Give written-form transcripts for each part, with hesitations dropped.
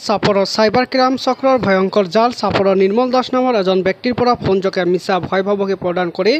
চাপৰৰ cyber crime চক্ৰৰ ভয়ংকৰ জাল। চাপৰৰ নিৰ্মল দাস নামৰ এজন ব্যক্তিৰ পৰা ফোনযোগে মিছা ভয় ভাবুকি প্ৰদান কৰি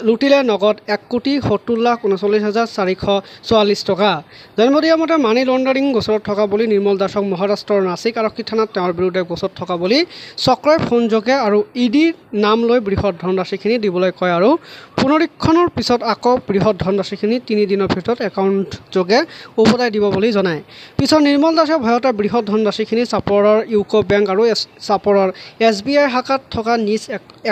লুটিলে নগদ 1,70,39,444 টকা। জানিব দিয়া মতে মানি লণ্ডাৰিং গোচৰত থকা বুলি নিৰ্মল দাসক মহাৰাষ্ট্ৰৰ নাছিক আৰক্ষী থানাত তেওঁৰ বিৰুদ্ধে গোচৰত থকা বুলি চক্ৰই ফোনযোগে আৰু ইডিৰ নাম লৈ বৃহৎ ধনৰাশিখিনি দিবলৈ কয় আৰু পুনৰীক্ষণৰ পিছত আকৌ বৃহৎ ধনৰাশিখিনি 3 দিনৰ ভিতৰত একাউণ্ট যোগে উভতাই দিব বুলি জনায়। পিছত নিৰ্মল দাসে ভয়তে বৃহৎ ধনৰাশিখিনি চাপৰৰ ইউকো বেংক আৰু চাপৰৰ SBI শাখাত থকা নিজ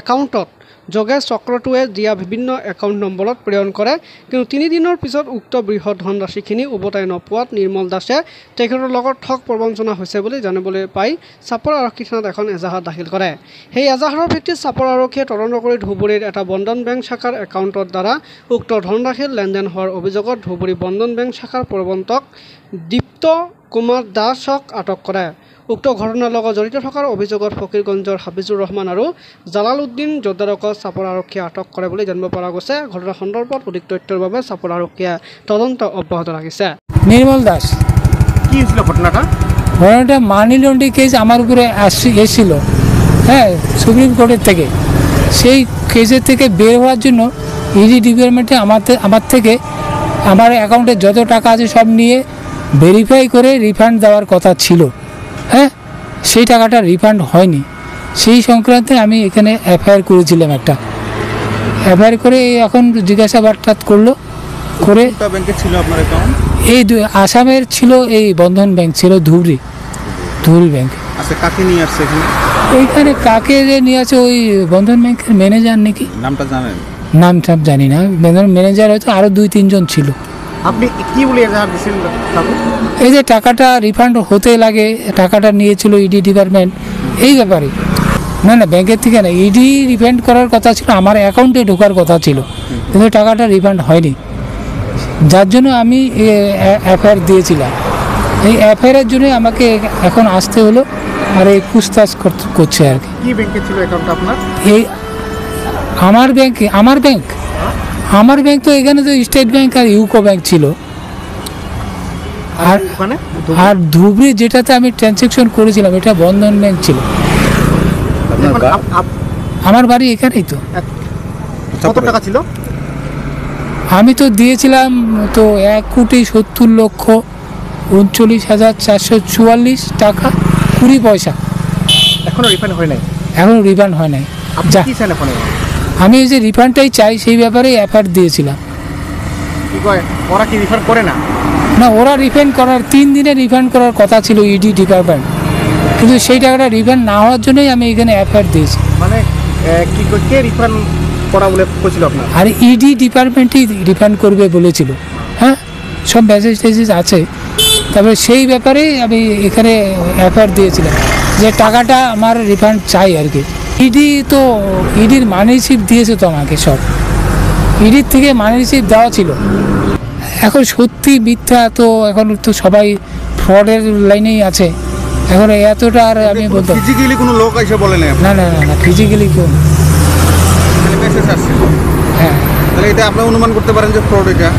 একাউণ্টত যোগে চক্ৰটোৱে দিয়া বিভিন্ন একাউণ্ট নম্বৰত প্ৰেৰণ কৰে। কিন্তু 3 দিনৰ পিছত উক্ত বৃহৎ ধনৰাশিখিনি উভতাই নপোৱাত নিৰ্মল দাসে তেখেতৰ লগত ঠগ প্ৰবঞ্চনা হৈছে বুলি জানিবলৈ পাই চাপৰ আৰক্ষী থানাত এখন এজাহাৰ দাখিল কৰে। সেই এজাহাৰৰ ভিত্তিত চাপৰ আৰক্ষীয়ে তদন্ত কৰি ধুবুৰীৰ এটা বন্ধন বেংক শাখাৰ একাউণ্টৰ দ্বাৰা উক্ত ধনৰাশিৰ লেনদেন হোৱাৰ অভিযোগত ধুবুৰী বন্ধন বেংক শাখাৰ প্ৰবন্ধক দীপ্ত কুমাৰ দাসক আটক কৰে। উক্ত ঘটনাৰ লগত জড়িত থকাৰ অভিযোগত ফকীৰগঞ্জৰ হাফিজুৰ ৰহমান আৰু জালাল উদ্দিন জোদ্দাৰক চাপৰ আৰক্ষীয়ে আটক কৰে বুলি জানিব পৰা গৈছে। ঘটনা সন্দৰ্ভত অধিক তথ্যৰ বাবে চাপৰ আৰক্ষীয়ে তদন্ত অব্যাহত ৰাখিছে। নির্মল দাস কি ছিল ঘটনাটা? ঘটনাটা মানি লন্ডারিং কেস আমার উপরে এসেছিল, হ্যাঁ, সুপ্রিম কোর্টের থেকে। সেই কেসের থেকে বের হওয়ার জন্য ইডি ডিপার্টমেন্টে আমার থেকে আমার অ্যাকাউন্টে যত টাকা আছে সব নিয়ে ভেরিফাই করে রিফান্ড দেওয়ার কথা ছিল, হ্যাঁ, সেই টাকাটা রিফান্ড হয়নি। সেই সংক্রান্তে আমি এখানে এফআইআর করেছিলাম, একটা এফআইআর করে এখন জিজ্ঞাসাবাদটা করলো করে। ব্যাংকে ছিল আপনার অ্যাকাউন্ট? এই আসামের ছিল, এই বন্ধন ব্যাংক ছিল ধুবড়ি ব্যাংক। আচ্ছা, কাকে নিয়ে আসছে এখানে? ওইখানে কাকে যে নিয়ে আছে, ওই বন্ধন ব্যাংকের ম্যানেজার নাকি, নামটা জানেন? নামটা জানি না, ম্যানেজার হয়তো আরও 2-3 জন ছিল। আপনি কি বলে এজাহার দিয়েছেন? এই যে টাকাটা রিফান্ড হতে লাগে, টাকাটা নিয়েছিল ইডি ডিপার্টমেন্ট, এই ব্যাপারে। না না, ব্যাংকের থেকে না, ইডি রিফান্ড করার কথা ছিল, আমার অ্যাকাউন্টে ঢোকার কথা ছিল, কিন্তু টাকাটা রিফান্ড হয়নি, যার জন্য আমি এফআইআর দিয়েছিলাম। এই এফআইআরের জন্য আমাকে এখন আসতে হলো, আর এই পুছতাছ করছে আর কি। কি ব্যাংকে ছিল অ্যাকাউন্ট আপনার? এই আমার ব্যাংক তো এখানে তো স্টেট ব্যাংক আর ইউকো ব্যাংক ছিল, আর ধুবড়ি যেটাতে আমি ট্রানজ্যাকশন করেছিলাম এটা বন্ধন ব্যাংক ছিল। আমার বাড়ি এখানেই তো। কত টাকা ছিল? আমি তো দিয়েছিলাম তো 1,39,39,444 টাকা 20 পয়সা। এখনো রিফান্ড হয় নাই? এখনো রিফান্ড হয় নাই। যা কি চান এখন? আমি এই যে রিফান্ডটাই চাই, সেই ব্যাপারে এফআইআর দিয়েছিলাম। কি কয় ওরা, কি রিফান্ড করে না? না, ওরা রিফান্ড করার 3 দিনে রিফান্ড করার কথা ছিল ইডি ডিপার্টমেন্ট, কিন্তু সেই টাকাটা রিফান্ড না হওয়ার জন্যই আমি এখানে এফআইআর দিয়েছি। মানে কি কে রিফান্ড করা বলে বলেছিল আপনার? আর ইডি ডিপার্টমেন্টই রিফান্ড করবে বলেছিল, হ্যাঁ, সব মেসেজ টেসেজ আছে। তারপরে সেই ব্যাপারে আমি এখানে এফআইআর দিয়েছিলাম যে টাকাটা আমার রিফান্ড চাই আর কি। ইডির মানি রিসিপ্ট দিয়েছে তো আমাকে, সব ইডির থেকে মানি রিসিপ্ট দেওয়া ছিল। এখন সত্যি মিথ্যা তো এখন তো সবাই ফ্রডের লাইনেই আছে, এখন এতটা আর আমি বলতে। ফিজিক্যালি কোনো লোক এসে বলে না? না না না, ফিজিক্যালি কেউ। হ্যাঁ, তাহলে এটা আপনি অনুমান করতে পারেন যে ফ্রড এটা।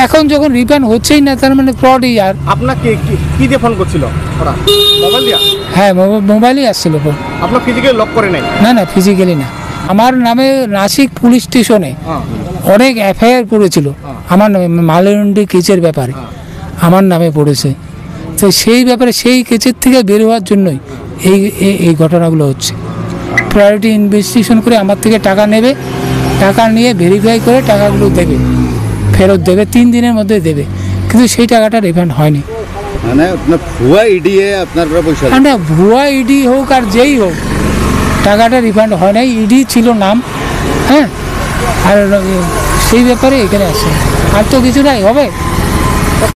এখন যখন রিফান্ড হচ্ছেই না, তার মানে ফ্রডই। আর আপনাকে কি দিয়ে ফোন করছিল ওরা? মোবাইল দিয়া? হ্যাঁ, মোবাইলই আসছিল ফোন। আপনার ফিজিক্যালি লক করে নাই? না না, ফিজিক্যালি না। আমার নামে নাসিক পুলিশ স্টেশনে অনেক এফআইআর পড়েছিল আমার নামে, মালিন্ডি কেসের ব্যাপারে আমার নামে পড়েছে। তো সেই ব্যাপারে সেই কেসের থেকে বের হওয়ার জন্যই এই ঘটনাগুলো হচ্ছে। প্রায়োরিটি ইনভেস্টিগেশন করে আমার থেকে টাকা নেবে, টাকা নিয়ে ভেরিফাই করে টাকাগুলো দেবে, ফেরত দেবে, 3 দিনের মধ্যে দেবে, কিন্তু সেই টাকাটা রিফান্ড হয়নি। মানে ভুয়া ইডি আপনার পয়সা? না, ভুয়া ইডি হোক আর যেই হোক, টাকাটা রিফান্ড হয় নাই। ইডি ছিল নাম, হ্যাঁ, আর সেই ব্যাপারে এখানে আসে, আর তো কিছু নাই হবে।